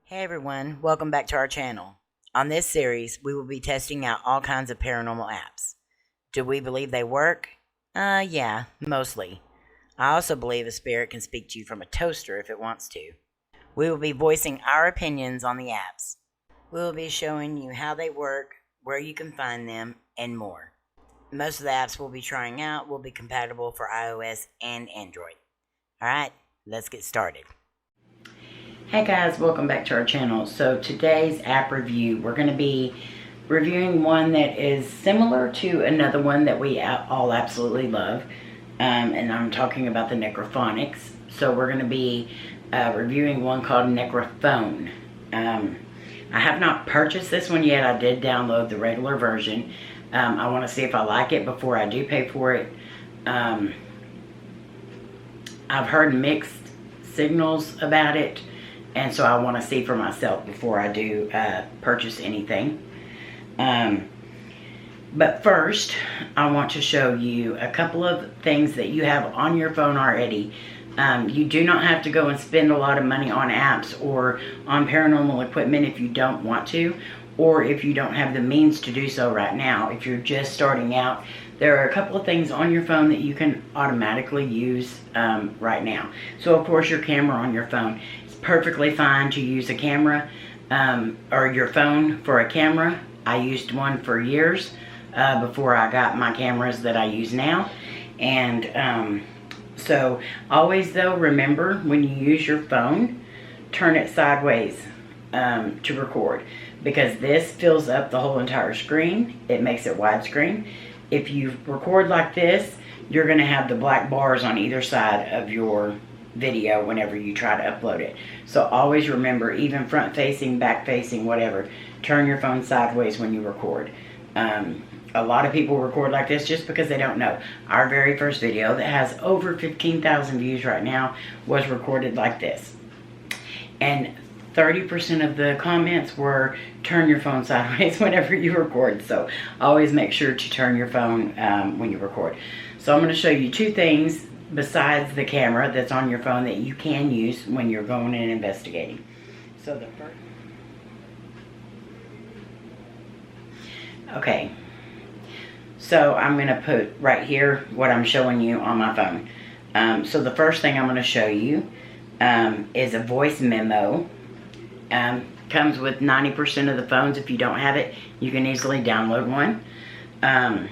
Hey everyone, welcome back to our channel. On this series, we will be testing out all kinds of paranormal apps. Do we believe they work? Yeah, mostly. I also believe a spirit can speak to you from a toaster if it wants to. We will be voicing our opinions on the apps. We will be showing you how they work, where you can find them, and more. Most of the apps we'll be trying out will be compatible for iOS and Android. Alright, let's get started. Hey guys, welcome back to our channel. So today's app review, we're going to be reviewing one that is similar to another one that we all absolutely love. And I'm talking about the Necrophonics. So we're going to be reviewing one called Necrophone. I have not purchased this one yet. I did download the regular version. I want to see if I like it before I do pay for it. I've heard mixed signals about it. And so I want to see for myself before I do purchase anything. But first, I want to show you a couple of things that you have on your phone already. You do not have to go and spend a lot of money on apps or on paranormal equipment if you don't want to, or if you don't have the means to do so right now. If you're just starting out, there are a couple of things on your phone that you can automatically use right now. So of course, your camera on your phone. Perfectly fine to use a camera or your phone for a camera. I used one for years before I got my cameras that I use now. And so always though, remember when you use your phone, turn it sideways to record, because this fills up the whole entire screen. It makes it widescreen. If you record like this, you're going to have the black bars on either side of your video whenever you try to upload it. So always remember, even front facing, back facing, whatever, turn your phone sideways when you record. A lot of people record like this just because they don't know. Our very first video that has over 15,000 views right now was recorded like this. And 30% of the comments were turn your phone sideways whenever you record. So always make sure to turn your phone when you record. So I'm going to show you two things besides the camera that's on your phone that you can use when you're going and investigating. So the first, okay, so I'm going to put right here what I'm showing you on my phone. So the first thing I'm going to show you is a voice memo. Comes with 90% of the phones. If you don't have it, you can easily download one.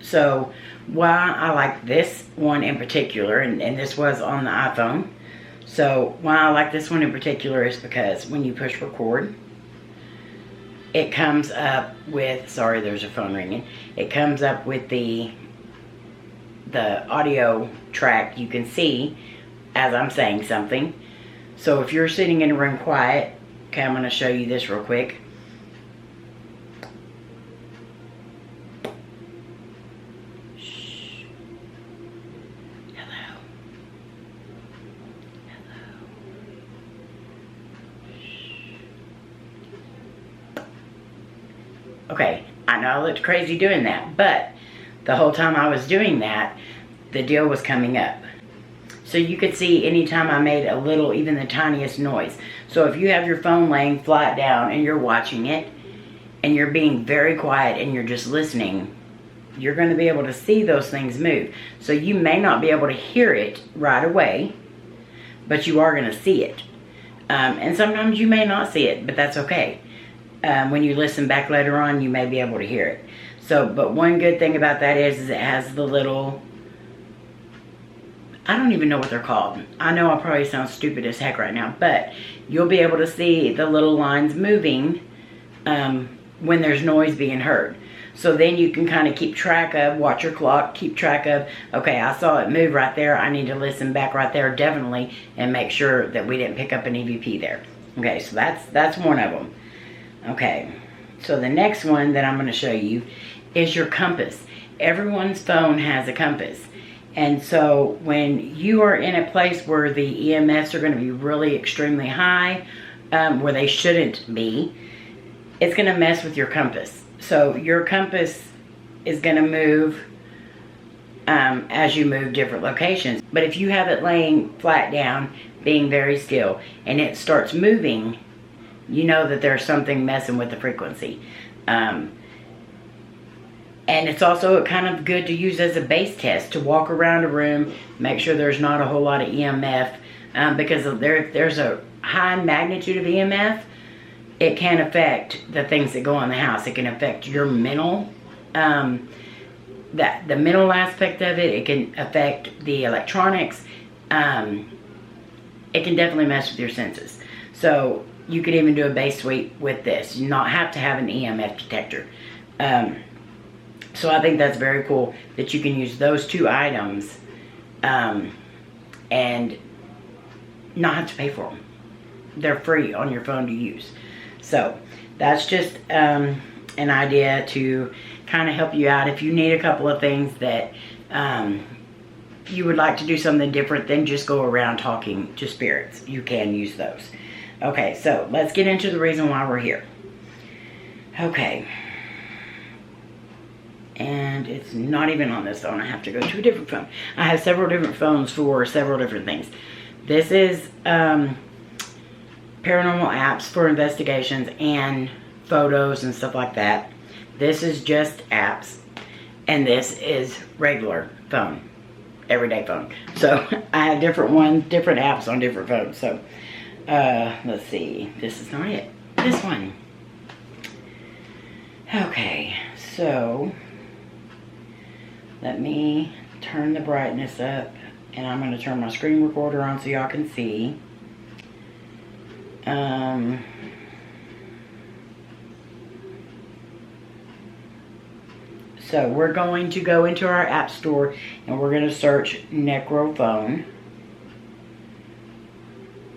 So why I like this one in particular, and this was on the iPhone. So why I like this one in particular is because when you push record, it comes up with, sorry, there's a phone ringing. It comes up with the audio track you can see as I'm saying something. So if you're sitting in a room quiet, okay, I'm going to show you this real quick. Okay, I know I looked crazy doing that, but the whole time I was doing that, the deal was coming up. So you could see anytime I made a little, even the tiniest noise. So if you have your phone laying flat down and you're watching it, and you're being very quiet and you're just listening, you're going to be able to see those things move. So you may not be able to hear it right away, but you are going to see it. And sometimes you may not see it, but that's okay. When you listen back later on, you may be able to hear it. So, but one good thing about that is it has the little, I don't even know what they're called. I know I probably sound stupid as heck right now, but you'll be able to see the little lines moving when there's noise being heard. So then you can kind of keep track of, watch your clock, keep track of, okay, I saw it move right there. I need to listen back right there definitely and make sure that we didn't pick up an EVP there. Okay, so that's one of them. Okay, so the next one that I'm going to show you is your compass. Everyone's phone has a compass. And so when you are in a place where the EMFs are going to be really extremely high, where they shouldn't be, it's going to mess with your compass. So your compass is going to move as you move different locations. But if you have it laying flat down, being very still, and it starts moving you know that there's something messing with the frequency. And it's also kind of good to use as a base test, to walk around a room, make sure there's not a whole lot of EMF, because if there's a high magnitude of EMF, it can affect the things that go on the house. It can affect your mental, the mental aspect of it. It can affect the electronics. It can definitely mess with your senses. So you could even do a base sweep with this. You not have to have an EMF detector. So I think that's very cool that you can use those two items and not have to pay for them. They're free on your phone to use. So that's just an idea to kind of help you out. If you need a couple of things that you would like to do something different than just go around talking to spirits, you can use those. Okay, so let's get into the reason why we're here. Okay. And it's not even on this phone. I have to go to a different phone. I have several different phones for several different things. This is paranormal apps for investigations and photos and stuff like that. This is just apps. And this is regular phone. Everyday phone. So I have different apps on different phones. So let's see. This is not it. This one. Okay. So let me turn the brightness up, and I'm going to turn my screen recorder on so y'all can see. So we're going to go into our app store, and we're going to search Necrophone.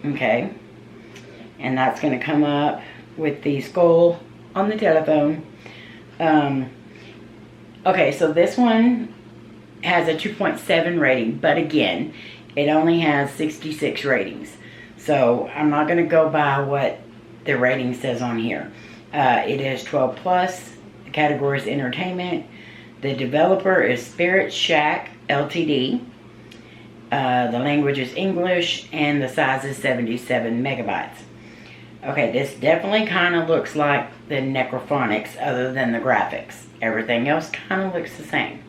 Okay. And that's going to come up with the skull on the telephone. Okay, so this one has a 2.7 rating, but again, it only has 66 ratings. So I'm not going to go by what the rating says on here. It is 12 plus. The category is entertainment. The developer is Spirit Shack Ltd. The language is English, and the size is 77 megabytes. Okay, this definitely kind of looks like the Necrophonics other than the graphics. Everything else kind of looks the same.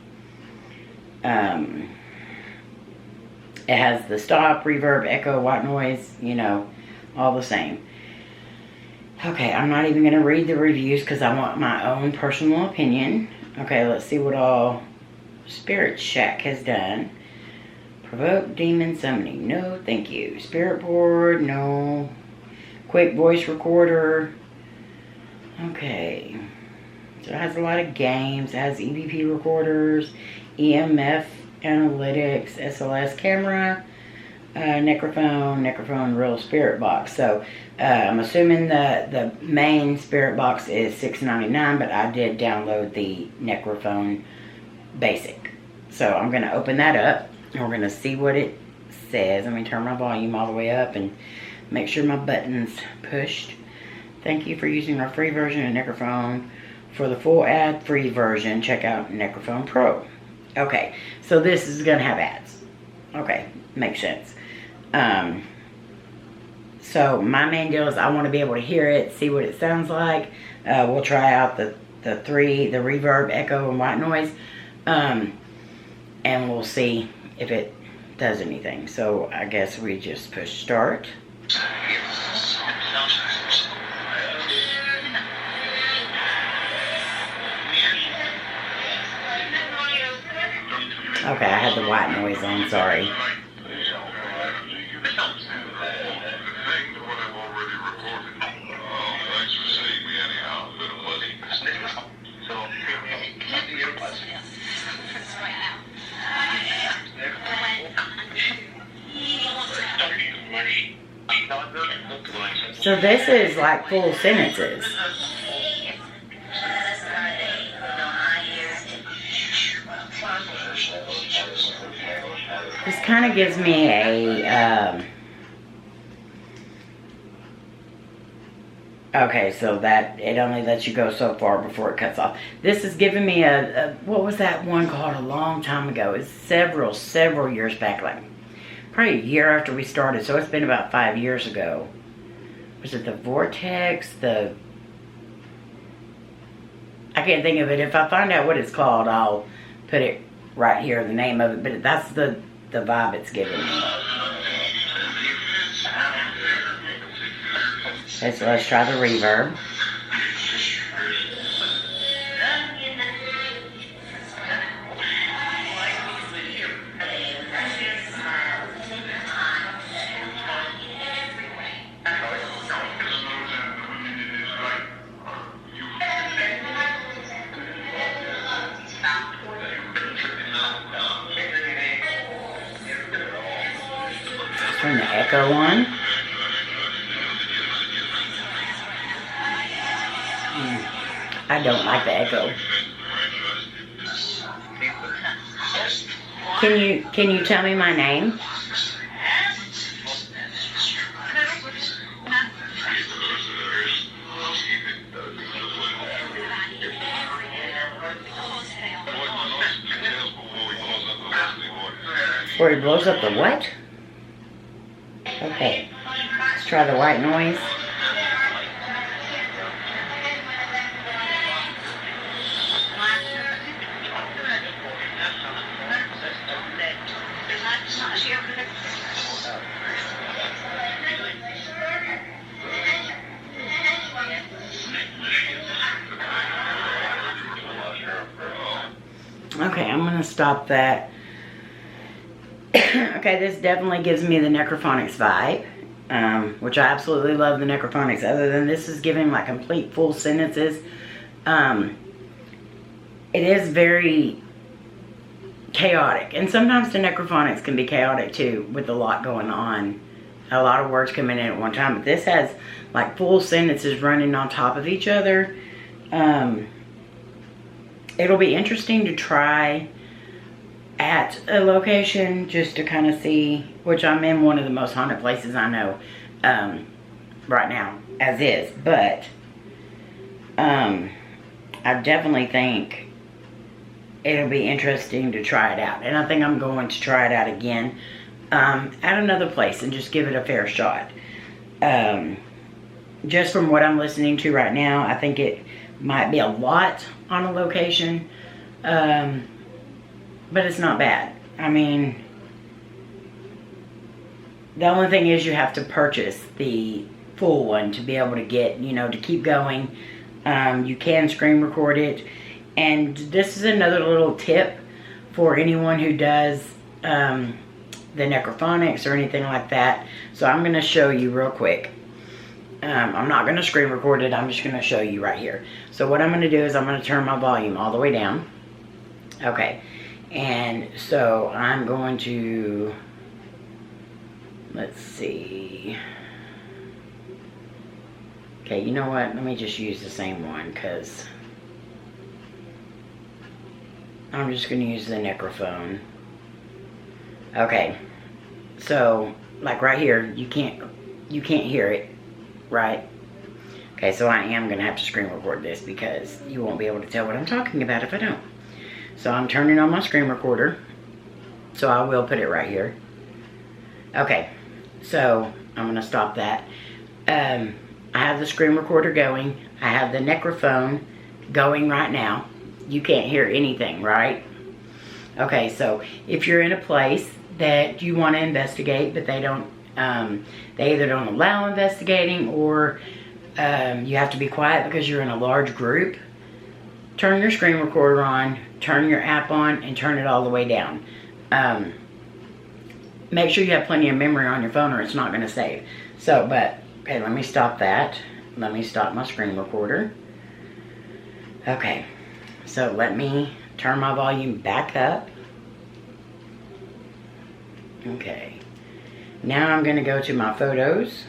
It has the stop, reverb, echo, white noise, you know, all the same. Okay, I'm not even going to read the reviews because I want my own personal opinion. Okay, let's see what all Spirit Shack has done. Provoke demon summoning. No, thank you. Spirit board. No. Quick voice recorder. Okay. So it has a lot of games. It has EVP recorders, EMF analytics, SLS camera, Necrophone real spirit box. So I'm assuming the main spirit box is $6.99, but I did download the Necrophone basic. So I'm going to open that up, and we're going to see what it says. Let me turn my volume all the way up and make sure my button's pushed. Thank you for using our free version of Necrophone. For the full ad-free version, check out Necrophone Pro. Okay, so this is going to have ads. Okay, makes sense. So my main deal is I want to be able to hear it, see what it sounds like. We'll try out the reverb, echo, and white noise. And we'll see if it does anything. So I guess we just push start. Okay, I had the white noise on, sorry. So this is like full sentences. This kind of gives me a, okay, so that it only lets you go so far before it cuts off. This is giving me what was that one called a long time ago? It's several years back, like probably a year after we started, so it's been about 5 years ago. was it the vortex? I can't think of it. If I find out what it's called, I'll put it right here, the name of it. But that's the vibe it's giving me. Okay, so let's try the reverb. Turn the echo on. I don't like the echo. Can you tell me my name? Before he blows up the what? Okay, let's try the white noise. Okay, I'm gonna stop that. Okay, this definitely gives me the Necrophonics vibe, which I absolutely love the Necrophonics. Other than this is giving like complete full sentences. It is very chaotic, and sometimes the Necrophonics can be chaotic too, with a lot going on, a lot of words coming in at one time. But this has like full sentences running on top of each other. It'll be interesting to try at a location just to kind of see, which I'm in one of the most haunted places I know right now, as is. But I definitely think it'll be interesting to try it out. And I think I'm going to try it out again at another place and just give it a fair shot. Just from what I'm listening to right now, I think it might be a lot on a location. But it's not bad. I mean, the only thing is you have to purchase the full one to be able to get, you know, to keep going. You can screen record it. And this is another little tip for anyone who does the Necrophonics or anything like that. So I'm going to show you real quick. I'm not going to screen record it. I'm just going to show you right here. So what I'm going to do is I'm going to turn my volume all the way down. Okay. And so I'm going to, let's see. Okay, you know what? Let me just use the same one because I'm just going to use the Necrophone. Okay. So, like right here, you can't hear it, right? Okay, so I am going to have to screen record this because you won't be able to tell what I'm talking about if I don't. So I'm turning on my screen recorder. So I will put it right here. Okay, so I'm going to stop that. I have the screen recorder going. I have the Necrophone going right now. You can't hear anything, right? Okay, so if you're in a place that you want to investigate, but they don't, they either don't allow investigating or you have to be quiet because you're in a large group, turn your screen recorder on, turn your app on, and turn it all the way down. Make sure you have plenty of memory on your phone or it's not going to save. So, but, okay, let me stop that. Let me stop my screen recorder. Okay, so let me turn my volume back up. Okay, now I'm going to go to my photos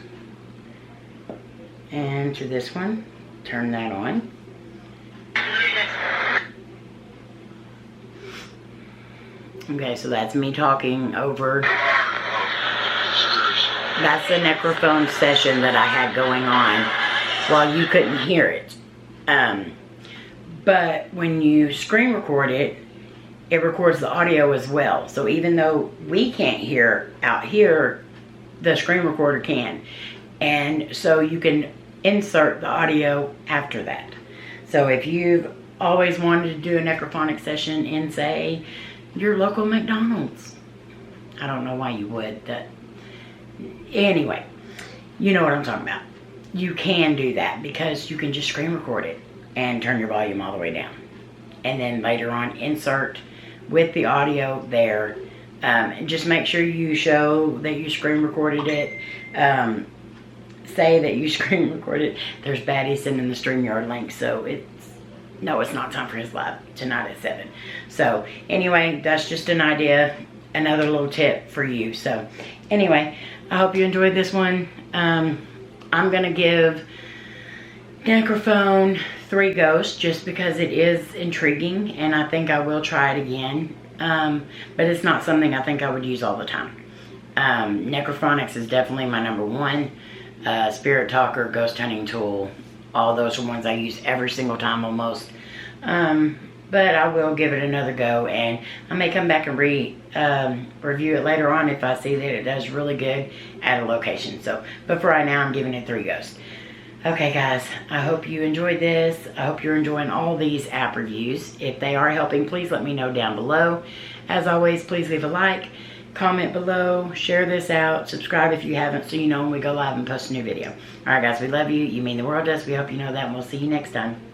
and to this one, turn that on. Okay, so that's me talking over. That's the Necrophone session that I had going on while you couldn't hear it. But when you screen record it, it records the audio as well. So even though we can't hear out here, the screen recorder can. And so you can insert the audio after that. So if you've always wanted to do a necrophonic session in, say, your local McDonald's, I don't know why you would. Anyway, you know what I'm talking about. You can do that because you can just screen record it and turn your volume all the way down. And then later on insert with the audio there. Just make sure you show that you screen recorded it. Say that you screen recorded. There's Batty sending the StreamYard link, so no, it's not time for his live tonight at 7. So anyway, that's just an idea, another little tip for you. So anyway, I hope you enjoyed this one. I'm gonna give Necrophone 3 goes just because it is intriguing, and I think I will try it again. But it's not something I think I would use all the time. Necrophonics is definitely my number 1. Spirit Talker, Ghost Hunting Tool, all those are ones I use every single time almost. But I will give it another go, and I may come back and review it later on if I see that it does really good at a location. So, but for right now, I'm giving it 3 goes. Okay guys, I hope you enjoyed this. I hope you're enjoying all these app reviews. If they are helping, please let me know down below. As always, please leave a like, comment below, share this out, subscribe if you haven't so you know when we go live and post a new video. Alright guys, we love you. You mean the world to us. We hope you know that, and we'll see you next time.